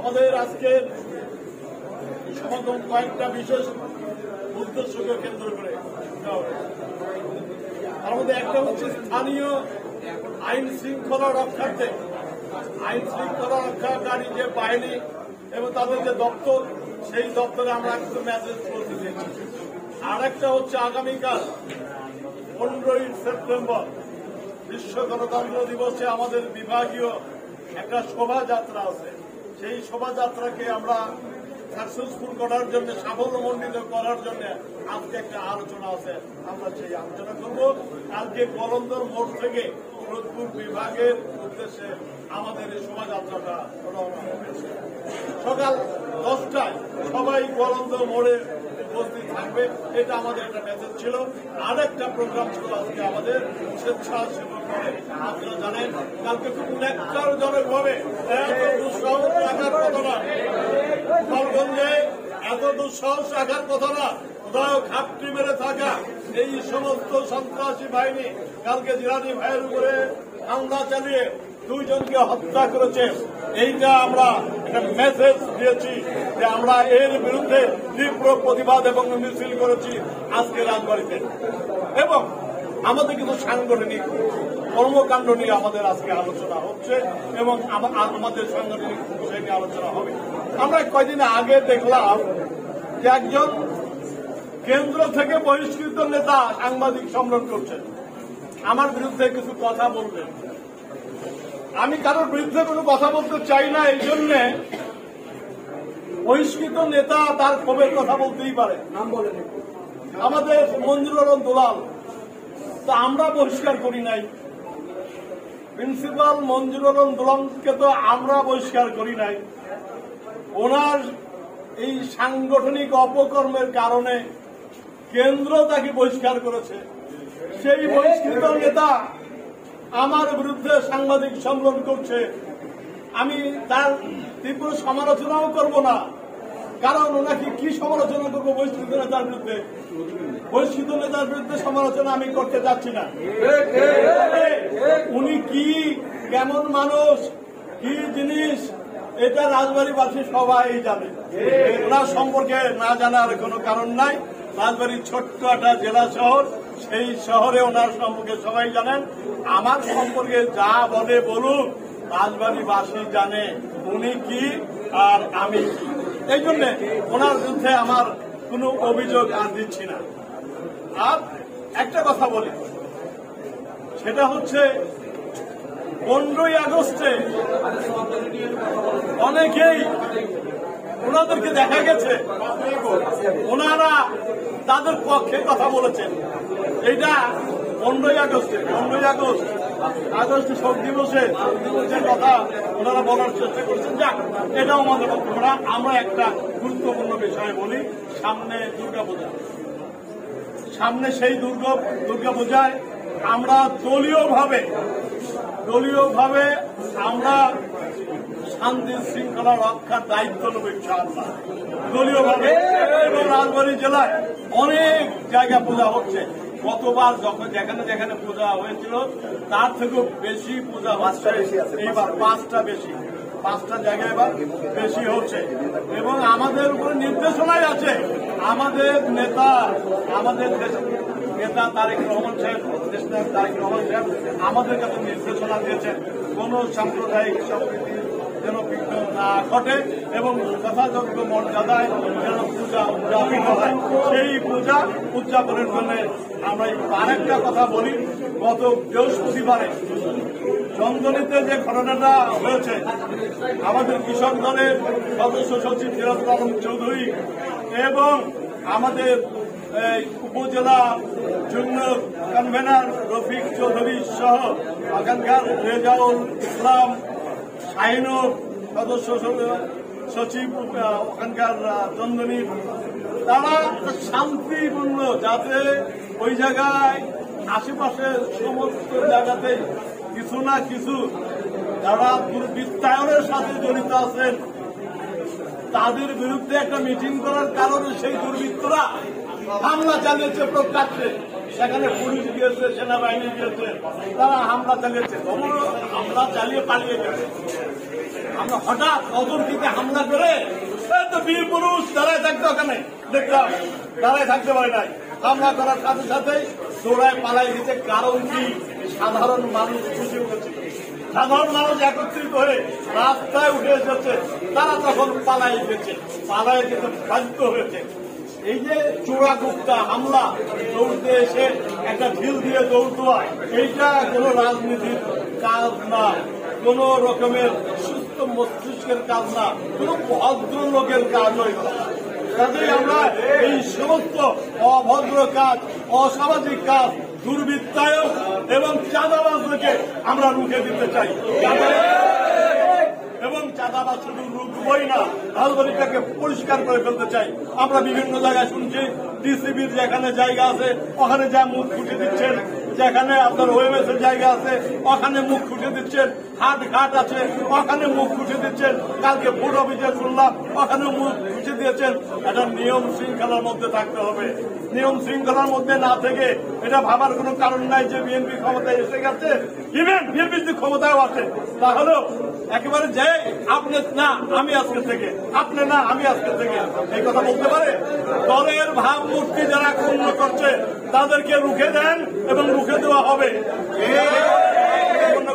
আমাদের আজকের সমাগম কয়েকটা বিশেষ উদ্দেশ্যকে কেন্দ্র করে তার মধ্যে একটা হচ্ছে স্থানীয় আইন শৃঙ্খলা রক্ষার্থে আইন শৃঙ্খলা রক্ষাকারী যে বাহিনী এবং তাদের যে দপ্তর সেই দপ্তরে আমরা একটু মেসেজ করতে দিয়েছি। আর একটা হচ্ছে আগামীকাল 15ই সেপ্টেম্বর বিশ্ব গণতন্ত্র দিবসে আমাদের বিভাগীয় একটা শোভাযাত্রা আছে। সেই শোভাযাত্রাকে আমরা সাকসেসফুল করার জন্য, সাফল্যমণ্ডিত করার জন্য আজকে একটা আলোচনা আছে। আমরা সেই আলোচনা করব। আজকে কলন্দর মোড় থেকে ফরিদপুর বিভাগের উদ্দেশ্যে আমাদের এই শোভাযাত্রাটা রওনা হবে। সকাল 10টায় সবাই কলন্দর মোড়ে উপস্থিত থাকবে, এটা আমাদের একটা মেসেজ ছিল। আরেকটা প্রোগ্রাম ছিল আজকে আমাদের স্বেচ্ছাসেবক দলে। আপনারা জানেন কালকে খুব ন্যাক্কারজনক ভাবে এত দুঃসাহস রাখার কথা না, গোপালগঞ্জে এত দুঃসাহস রাখার কথা না, কোথাও ঘাপটি মেরে থাকা এই সমস্ত সন্ত্রাসী বাহিনী কালকে জিলানি ভাইয়ের উপরে হামলা চালিয়ে 2 জনকে হত্যা করেছে। এইটা আমরা একটা মেসেজ দিয়েছি যে আমরা এর বিরুদ্ধে তীব্র প্রতিবাদ এবং মিছিল করেছি আজকে রাজবাড়িতে। এবং আমাদের কিন্তু সাংগঠনিক কর্মকাণ্ড নিয়ে আমাদের আজকে আলোচনা হচ্ছে এবং আমাদের সাংগঠনিক বিষয় নিয়ে আলোচনা হবে। আমরা কয়েকদিন আগে দেখলাম যে একজন কেন্দ্র থেকে বহিষ্কৃত নেতা সাংবাদিক সম্মেলন করছেন, আমার বিরুদ্ধে কিছু কথা বলবেন। আমি কারোর বিরুদ্ধে কোনো কথা বলতে চাই না, এই জন্যে বহিষ্কৃত নেতা তার ক্ষোভের কথা বলতেই পারে। নাম বলেন আমাদের মঞ্জুরুল আলম দুলাল, তা আমরা বহিষ্কার করি নাই। প্রিন্সিপাল মঞ্জুরুল আলম দুলালকে তো আমরা বহিষ্কার করি নাই। ওনার এই সাংগঠনিক অপকর্মের কারণে কেন্দ্র তাকে বহিষ্কার করেছে। সেই বহিষ্কৃত নেতা আমার বিরুদ্ধে সাংবাদিক সম্মেলন করছে। আমি তার তীব্র সমালোচনাও করব না, কারণ ওনাকে কি সমালোচনা করবো বহিষ্কৃত নেতার বিরুদ্ধে? বহিষ্কৃত নেতার বিরুদ্ধে সমালোচনা আমি করতে যাচ্ছি না। উনি কি, কেমন মানুষ, কি জিনিস, এটা রাজবাড়িবাসী সবাই জানে। ওনার সম্পর্কে না জানার কোনো কারণ নাই। রাজবাড়ি ছোট্ট একটা জেলা শহর, সেই শহরে ওনার সম্পর্কে সবাই জানেন। আমার সম্পর্কে যা বলে বলুক, রাজবাড়িবাসী জানে উনি কি আর আমি কি। এই জন্য ওনার বিরুদ্ধে আমার কোনো অভিযোগ আর দিচ্ছি না। আর একটা কথা বলি, সেটা হচ্ছে 15ই আগস্টে অনেকেই ওনাদেরকে দেখা গেছে ওনারা তাদের পক্ষে কথা বলেছেন। এইটা 15ই আগস্ট শোক দিবসের কথা ওনারা বলার চেষ্টা করছেন। যাক, এটাও আমাদের বক্তব্য। আমরা একটা গুরুত্বপূর্ণ বিষয় বলি, সামনে দুর্গাপূজা। সামনে সেই দুর্গাপূজায় আমরা দলীয়ভাবে আমরা শান্তি শৃঙ্খলা রক্ষার দায়িত্ব নেব ইনশাআল্লাহ দলীয়ভাবে। এবং রাজবাড়ী জেলায় অনেক জায়গায় পূজা হচ্ছে। গতবার যখন যেখানে যেখানে পূজা হয়েছিল তার থেকেও বেশি পূজা হচ্ছে। এইবার 5টা জায়গায় এবার বেশি হচ্ছে। এবং আমাদের উপরে নির্দেশনাই আছে, আমাদের নেতা তারেক রহমান সাহেব আমাদের কাছে নির্দেশনা দিয়েছেন কোন সাম্প্রদায়িক সম্প্রীতি যেন বিঘ্ন না ঘটে এবং যথাযোগ্য মর্যাদায় যেন পূজা উদযাপিত হয়। সেই পূজা উদযাপনের জন্য আমরা আরেকটা কথা বলি, গত বৃহস্পতিবারে চন্দনীতে যে ঘটনাটা হয়েছে, আমাদের কৃষক দলের সদস্য সচিব ফিরোজ আলম চৌধুরী এবং আমাদের উপজেলা যুগ্ম কনভেনার রফিক চৌধুরী সহ ওখানকার রেজাউল ইসলাম শাহিনুর সদস্য সচিব ওখানকার চন্দনী, তারা শান্তিপূর্ণ, যাতে ওই জায়গায় আশেপাশের সমস্ত জায়গাতে কিছু না কিছু যারা দুর্বৃত্তায়নের সাথে জড়িত আছেন তাদের বিরুদ্ধে একটা মিটিং করার কারণে সেই দুর্বৃত্তরা হামলা চালিয়েছে প্রকাশ্যে। সেখানে পুলিশ গিয়েছে, সেনাবাহিনী গিয়েছে, তারা হামলা চালিয়েছে, হামলা চালিয়ে পালিয়ে গেছে। আমরা হঠাৎ অতর্কিতে হামলা করে তো বীর পুরুষ দাঁড়ায় থাকতো, ওখানে দেখলাম দাঁড়ায় থাকতে পারে নাই। হামলা করার সাথে সাথেই দৌড়ায় পালাই দিতে। কারণ কি? সাধারণ মানুষ খুশি উঠেছিল, সাধারণ মানুষ একত্রিত হয়ে রাস্তায় উঠে এসেছে, তারা তখন পালাই গেছে, পালাই যেতে বাধ্য হয়েছে। এই যে চোরাগুপ্তা হামলা, দৌড়তে এসে একটা ঢিল দিয়ে দৌড় দেওয়া, এইটা কোনো রাজনীতির কাজ না, কোন রকমের সুস্থ মস্তিষ্কের কাজ না, কোন ভদ্রলোকের কাজ হইল। কাজেই আমরা এই সমস্ত অভদ্র কাজ, অসামাজিক কাজ, দুর্বৃত্তায়ন এবং চাঁদাবাজকে আমরা রুখে দিতে চাই। এবং চাঁদাবাজ শুধু রুখবই না, রাজবাড়িটাকে পরিষ্কার করে ফেলতে চাই। আমরা বিভিন্ন জায়গায় শুনছি ডিসিবির যেখানে জায়গা আছে ওখানে যা মুখ ফুটে দিচ্ছেন, যেখানে আপনার ওএমএস এর জায়গা আছে ওখানে মুখ ফুটে দিচ্ছেন, হাট ঘাট আছে ওখানে মুখ ফুটে দিচ্ছেন, কালকে ফুড অফিসে শুনলাম ওখানে মুখ ফুটে দিয়েছেন। এটা নিয়ম শৃঙ্খলার মধ্যে থাকতে হবে। নিয়ম শৃঙ্খলার মধ্যে না থেকে এটা ভাবার কোনো কারণ নাই যে বিএনপি ক্ষমতায় এসে গেছে, ইভেন বিএনপি যদি ক্ষমতায় আছে তাহলেও একেবারে যে আপনি না আমি আজকে থেকে, আপনি না আমি আজকে থেকে, এই কথা বলতে পারে? দলের ভাবমূর্তি যারা ক্ষুণ্ণ করছে তাদেরকে রুখে দেন এবং রুখে দেওয়া হবে।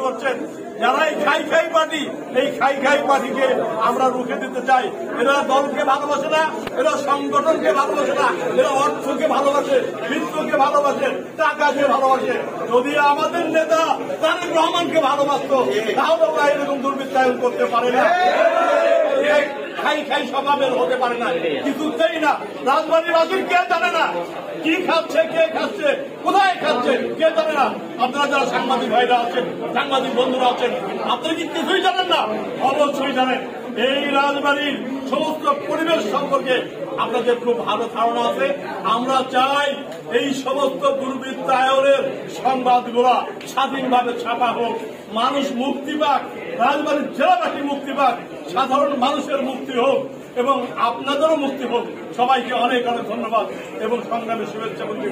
করছেন যারা এই খাই খাই পার্টি, এই খাই খাই পার্টিকে আমরা রুখে দিতে চাই। এরা দলকে ভালোবাসে না, এরা সংগঠনকে ভালোবাসে না, এরা অর্থকে ভালোবাসে, বিত্তকে ভালোবাসে, টাকাকে ভালোবাসে। যদি আমাদের নেতা তারেক রহমানকে ভালোবাসত তাহলে ওরা এরকম দুর্বৃত্তায়ন করতে পারে না, খাই খাই স্বভাবের হতে পারে না, কিছুতেই না। রাজবাড়িবাসী কে জানে না কি খাচ্ছে, কে খাচ্ছে, কোথায় খাচ্ছে, কে জানে না? আপনারা যারা সাংবাদিক ভাইরা আছেন, সাংবাদিক বন্ধুরা আছেন, আপনারা কি কিছুই জানেন না? অবশ্যই জানেন। এই রাজবাড়ির সমস্ত পরিবেশ সম্পর্কে আপনাদের খুব ভালো ধারণা আছে। আমরা চাই এই সমস্ত দুর্বৃত্তায়নের সংবাদগুলা স্বাধীনভাবে ছাপা হোক, মানুষ মুক্তি পাক, রাজবাড়ির জেলাবাসী মুক্তি পাক, সাধারণ মানুষের মুক্তি হোক এবং আপনাদেরও মুক্তি হোক। সবাইকে অনেক অনেক ধন্যবাদ এবং সংগ্রামী শুভেচ্ছা বন্ধু।